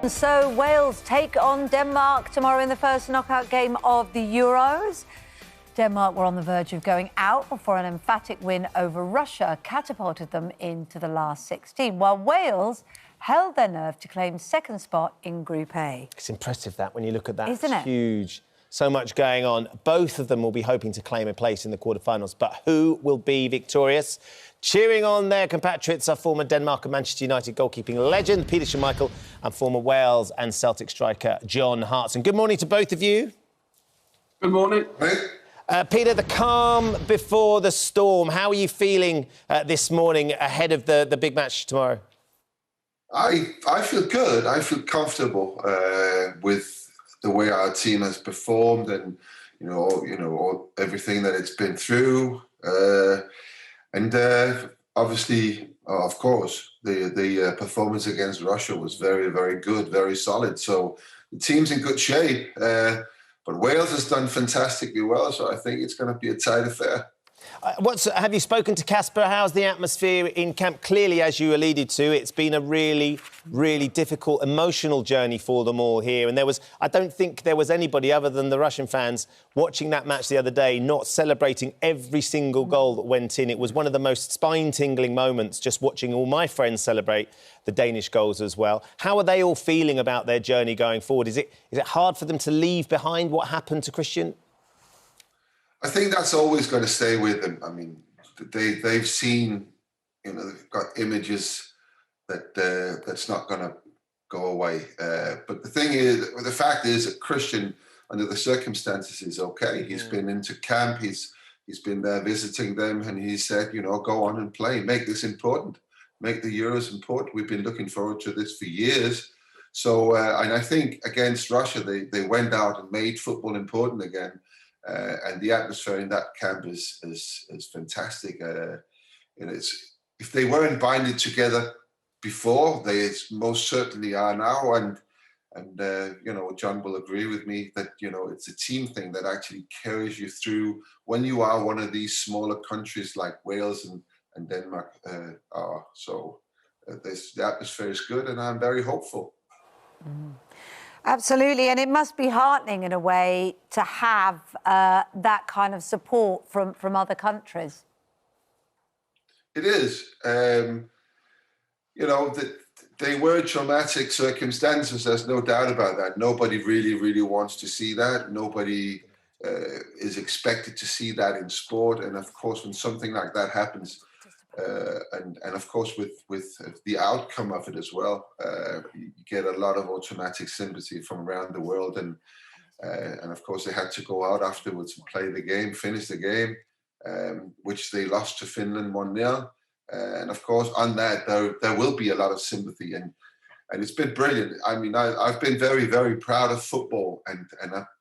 So Wales take on Denmark tomorrow in the first knockout game of the Euros. Denmark were on the verge of going out before an emphatic win over Russia catapulted them into the last 16, while Wales held their nerve to claim second spot in Group A. It's impressive that when you look at that. Isn't it? Huge. So much going on. Both of them will be hoping to claim a place in the quarterfinals. But who will be victorious? Cheering on their compatriots are former Denmark and Manchester United goalkeeping legend Peter Schmeichel and former Wales and Celtic striker John Hartson. Good morning to both of you. Good morning. Peter, the calm before the storm. How are you feeling this morning ahead of the big match tomorrow? I feel good. I feel comfortable with the way our team has performed and everything that it's been through. Obviously, of course, the performance against Russia was very, very good, very solid. So the team's in good shape. But Wales has done fantastically well, so I think it's going to be a tight affair. Have you spoken to Casper? How's the atmosphere in camp? Clearly, as you alluded to, it's been a really, really difficult, emotional journey for them all here. And I don't think there was anybody other than the Russian fans watching that match the other day not celebrating every single goal that went in. It was one of the most spine-tingling moments just watching all my friends celebrate the Danish goals as well. How are they all feeling about their journey going forward? Is it hard for them to leave behind what happened to Christian? I think that's always going to stay with them. I mean, they've seen, they've got images that's not going to go away. But the fact is that Christian, under the circumstances, is okay. He's been into camp. He's been there visiting them, and he said, go on and play. Make this important. Make the Euros important. We've been looking forward to this for years. So, and I think against Russia, they went out and made football important again. And the atmosphere in that camp is fantastic. If they weren't binded together before, they most certainly are now. And John will agree with me that it's a team thing that actually carries you through when you are one of these smaller countries like Wales and Denmark are. So the atmosphere is good, and I'm very hopeful. Absolutely, and it must be heartening in a way to have that kind of support from other countries. It is. They were traumatic circumstances, there's no doubt about that. Nobody really, really wants to see that. Nobody is expected to see that in sport. And of course, when something like that happens, and of course with the outcome of it as well, you get a lot of automatic sympathy from around the world, and of course they had to go out afterwards and play the game, finish the game, which they lost to Finland 1-0, and of course on that there will be a lot of sympathy, and it's been brilliant. I mean, I've been very, very proud of football, and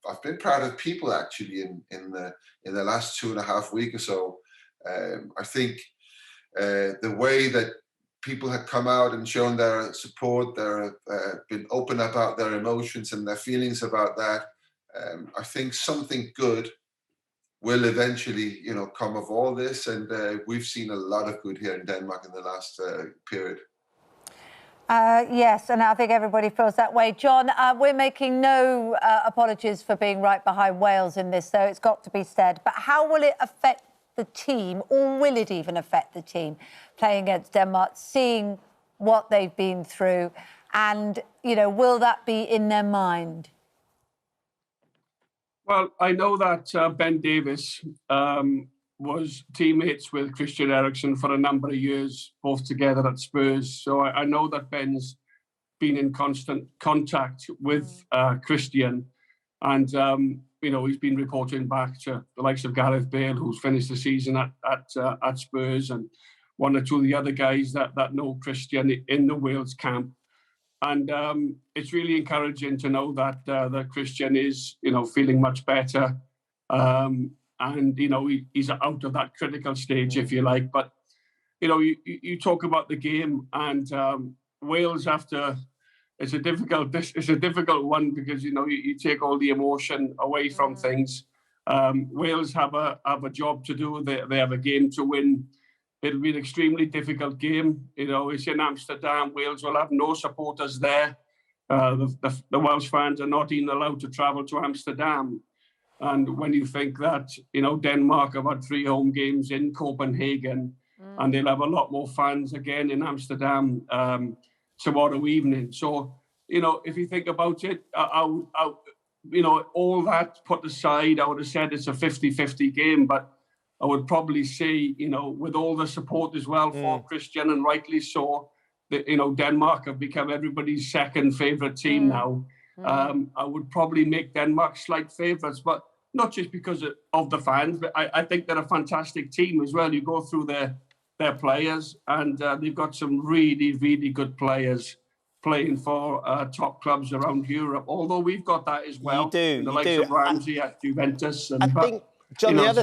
I've been proud of people actually in the last 2.5 weeks or so. I think the way that people have come out and shown their support, they've been open about their emotions and their feelings about that. I think something good will eventually, come of all this. And we've seen a lot of good here in Denmark in the last period. Yes, and I think everybody feels that way. John, we're making no apologies for being right behind Wales in this, though. It's got to be said. But how will it affect the team, or will it even affect the team playing against Denmark, seeing what they've been through, and will that be in their mind? Well, I know that Ben Davies was teammates with Christian Eriksen for a number of years, both together at Spurs. So I know that Ben's been in constant contact with Christian, and he's been reporting back to the likes of Gareth Bale, who's finished the season at Spurs, and one or two of the other guys that know Christian in the Wales camp. And it's really encouraging to know that Christian is, feeling much better. And, he's out of that critical stage, if you like. But, you talk about the game, and Wales after... It's a difficult one because you take all the emotion away from things. Wales have a job to do. They have a game to win. It'll be an extremely difficult game. It's in Amsterdam. Wales will have no supporters there. The Welsh fans are not even allowed to travel to Amsterdam. And when you think that, Denmark have had 3 home games in Copenhagen, and they'll have a lot more fans again in Amsterdam tomorrow evening. So, if you think about it, all that put aside, I would have said it's a 50-50 game, but I would probably say, with all the support as well for Christian, and rightly so, that, Denmark have become everybody's second favourite team now. I would probably make Denmark slight favourites, but not just because of the fans, but I think they're a fantastic team as well. You go through their players, and they've got some really, really good players playing for top clubs around Europe. Although we've got that as well. You do. The likes of Ramsey at Juventus. And, I think, John, the other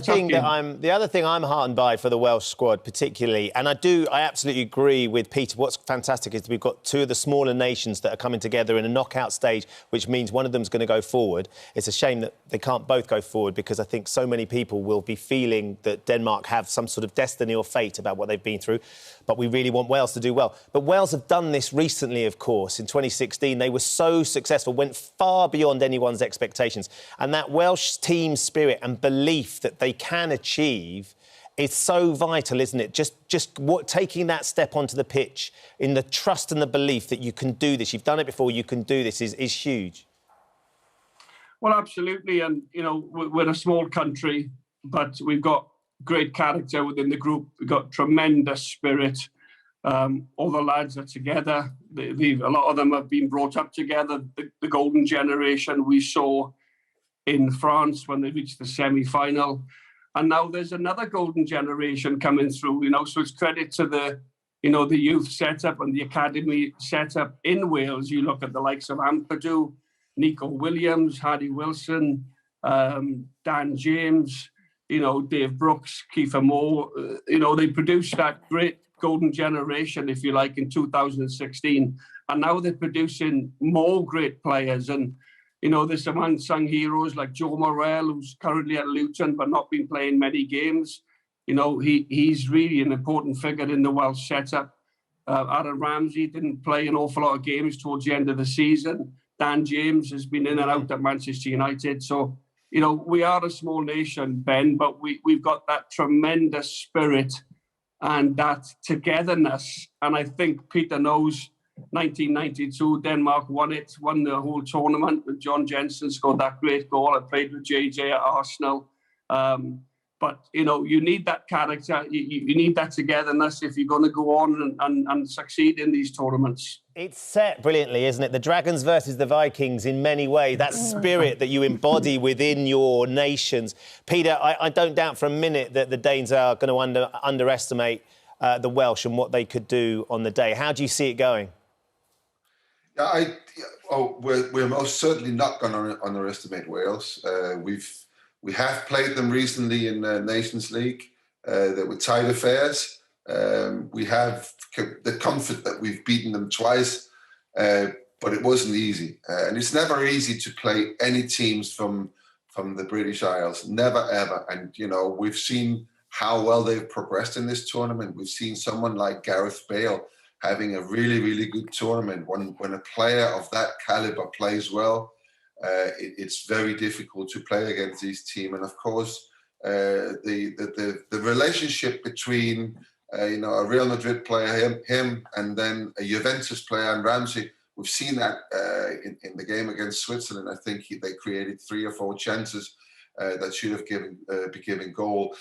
thing I'm heartened by for the Welsh squad particularly, and I absolutely agree with Peter. What's fantastic is we've got 2 of the smaller nations that are coming together in a knockout stage, which means one of them's going to go forward. It's a shame that they can't both go forward, because I think so many people will be feeling that Denmark have some sort of destiny or fate about what they've been through. But we really want Wales to do well. But Wales have done this recently, of course. In 2016, they were so successful, went far beyond anyone's expectations. And that Welsh team spirit and belief that they can achieve is so vital, isn't it? Taking that step onto the pitch in the trust and the belief that you can do this. You've done it before, you can do this is huge. Well, absolutely. And, we're a small country, but we've got great character within the group. We've got tremendous spirit. All the lads are together. A lot of them have been brought up together. The golden generation we saw in France when they reached the semi-final. And now there's another golden generation coming through, so it's credit to the youth setup and the academy setup in Wales. You look at the likes of Ampadu, Nico Williams, Hardy Wilson, Dan James, Dave Brooks, Kiefer Moore. They produced that great golden generation, if you like, in 2016. And now they're producing more great players. And, there's some unsung heroes like Joe Morrell, who's currently at Luton but not been playing many games. He's really an important figure in the Welsh setup. Aaron Ramsey didn't play an awful lot of games towards the end of the season. Dan James has been in and out at Manchester United. So, we are a small nation, Ben, but we've got that tremendous spirit and that togetherness. And I think Peter knows 1992, Denmark won the whole tournament. With John Jensen scored that great goal. I played with JJ at Arsenal. But, you need that character. You need that togetherness if you're going to go on and succeed in these tournaments. It's set brilliantly, isn't it? The Dragons versus the Vikings in many ways. That spirit that you embody within your nations. Peter, I don't doubt for a minute that the Danes are going to underestimate the Welsh and what they could do on the day. How do you see it going? Yeah, we're most certainly not going to underestimate Wales. We have played them recently in the Nations League. There were tight affairs. We have the comfort that we've beaten them twice, but it wasn't easy. And it's never easy to play any teams from the British Isles, never, ever. And, we've seen how well they've progressed in this tournament. We've seen someone like Gareth Bale having a really, really good tournament. When a player of that caliber plays well, it's very difficult to play against this team. And of course, the relationship between a Real Madrid player, him, and then a Juventus player, and Ramsey, we've seen that in the game against Switzerland. I think they created 3 or 4 chances that should have be given goal.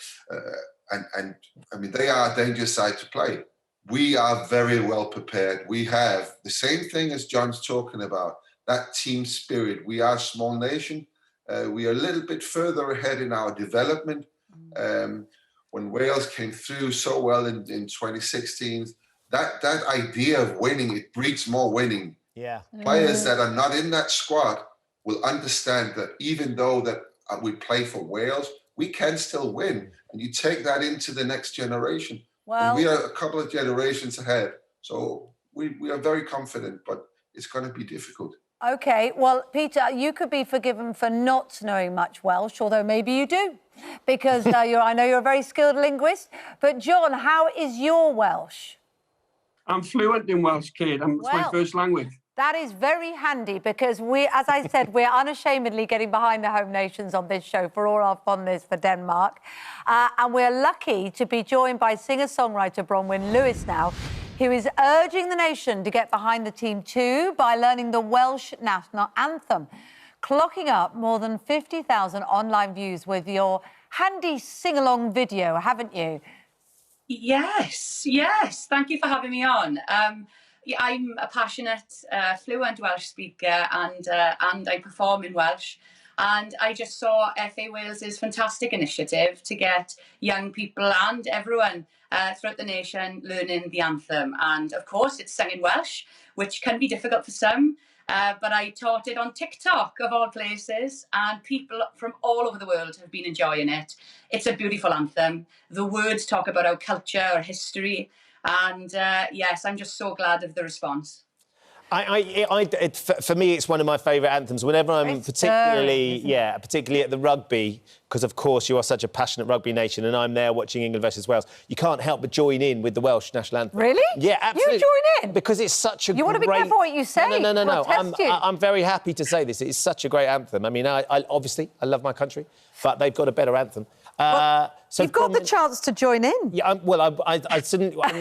And I mean, they are a dangerous side to play. We are very well prepared. We have the same thing as John's talking about, that team spirit. We are a small nation. We are a little bit further ahead in our development. When Wales came through so well in 2016, that idea of winning, it breeds more winning. Yeah. Players that are not in that squad will understand that even though that we play for Wales, we can still win. And you take that into the next generation. Well, and we are a couple of generations ahead. So we are very confident, but it's going to be difficult. OK, well, Peter, you could be forgiven for not knowing much Welsh, although maybe you do, because I know you're a very skilled linguist. But, John, how is your Welsh? I'm fluent in Welsh, Kate. It's my first language. That is very handy because as I said, we're unashamedly getting behind the home nations on this show for all our fondness for Denmark. And we're lucky to be joined by singer-songwriter Bronwyn Lewis now, who is urging the nation to get behind the team too by learning the Welsh national anthem, clocking up more than 50,000 online views with your handy sing-along video, haven't you? Yes. Thank you for having me on. I'm a passionate, fluent Welsh speaker and I perform in Welsh. And I just saw FA Wales's fantastic initiative to get young people and everyone throughout the nation learning the anthem. And of course, it's sung in Welsh, which can be difficult for some. But I taught it on TikTok, of all places, and people from all over the world have been enjoying it. It's a beautiful anthem. The words talk about our culture, our history. And yes, I'm just so glad of the response. For me, it's one of my favourite anthems. Whenever I'm particularly at the rugby, because of course you are such a passionate rugby nation, and I'm there watching England versus Wales, you can't help but join in with the Welsh national anthem. Really? Yeah, absolutely. You join in because it's such a. You want to be careful what you say. No. I'm very happy to say this. It's such a great anthem. I mean, I obviously love my country, but they've got a better anthem. So you've got the chance to join in. Yeah, I'm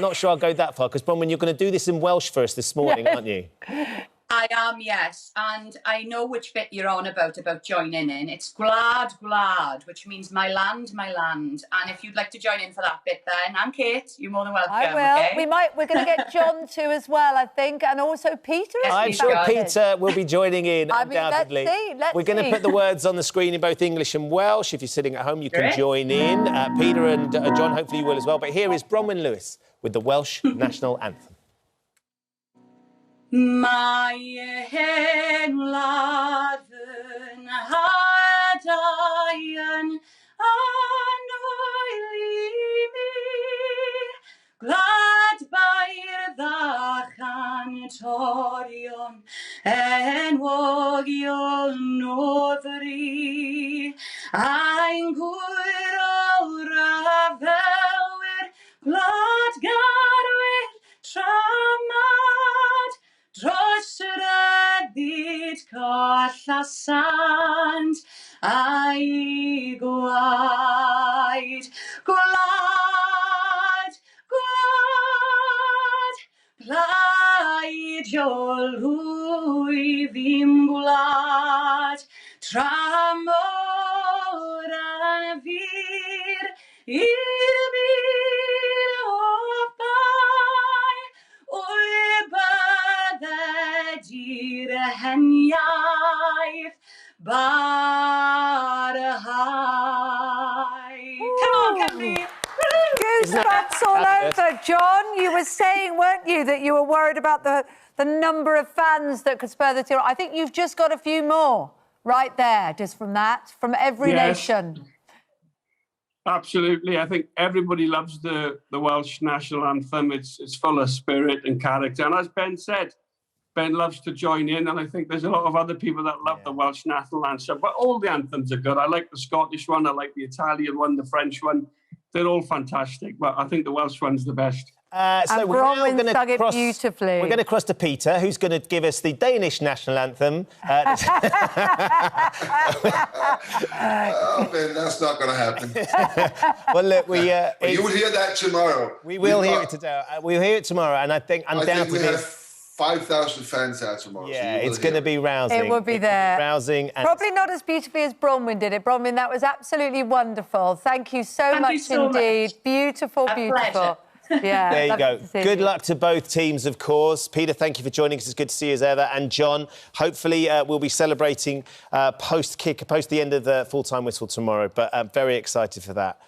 not sure I'll go that far, because, Bronwyn, you're going to do this in Welsh for us this morning, aren't you? I am, yes. And I know which bit you're on about joining in. It's gwlad, which means my land, my land. And if you'd like to join in for that bit then, and Kate, you're more than welcome. I will. Okay? We're going to get John too as well, I think, and also Peter. I'm sure Peter will be joining in, undoubtedly. Let's We're going to put the words on the screen in both English and Welsh. If you're sitting at home, you can join in. Peter and John, hopefully you will as well. But here is Bronwyn Lewis with the Welsh national anthem. Mae hen wlad fy nhadau yn anwyli mi, glad bairddach antorion, enwogion nofri, ein gwir o'r afelwyr, glad garwyr tramad, dros yr ydyd coll a sant, a'i gwaed, plaid olwy fi'n gwlad, tramor a fyr, i'r byd o bai, o'i bydded i'r heniaeth barhau. Come on, Cymru! Goosebumps all over. John, you were saying, weren't you, that you were worried about the number of fans that could spur the team. I think you've just got a few more right there, just from every nation. Absolutely. I think everybody loves the Welsh national anthem. It's full of spirit and character. And as Ben said, Ben loves to join in, and I think there's a lot of other people that love the Welsh national anthem. But all the anthems are good. I like the Scottish one, I like the Italian one, the French one. They're all fantastic, but I think the Welsh one's the best. So we're going to cross beautifully. We're going to cross to Peter, who's going to give us the Danish national anthem. Oh, Ben, that's not going to happen. Well, look, you will hear that tomorrow. We will hear it today. We'll hear it tomorrow, and I think undoubtedly. I think we have 5,000 fans out tomorrow. Yeah, so it's going to be rousing. It will be there. Rousing. And probably not as beautifully as Bronwyn did it. Bronwyn, that was absolutely wonderful. Thank you so much indeed. Beautiful, beautiful. Pleasure. Yeah, there you go. Good luck to both teams, of course. Peter, thank you for joining us. It's good to see you as ever. And John, hopefully we'll be celebrating post the end of the full-time whistle tomorrow. But I'm very excited for that.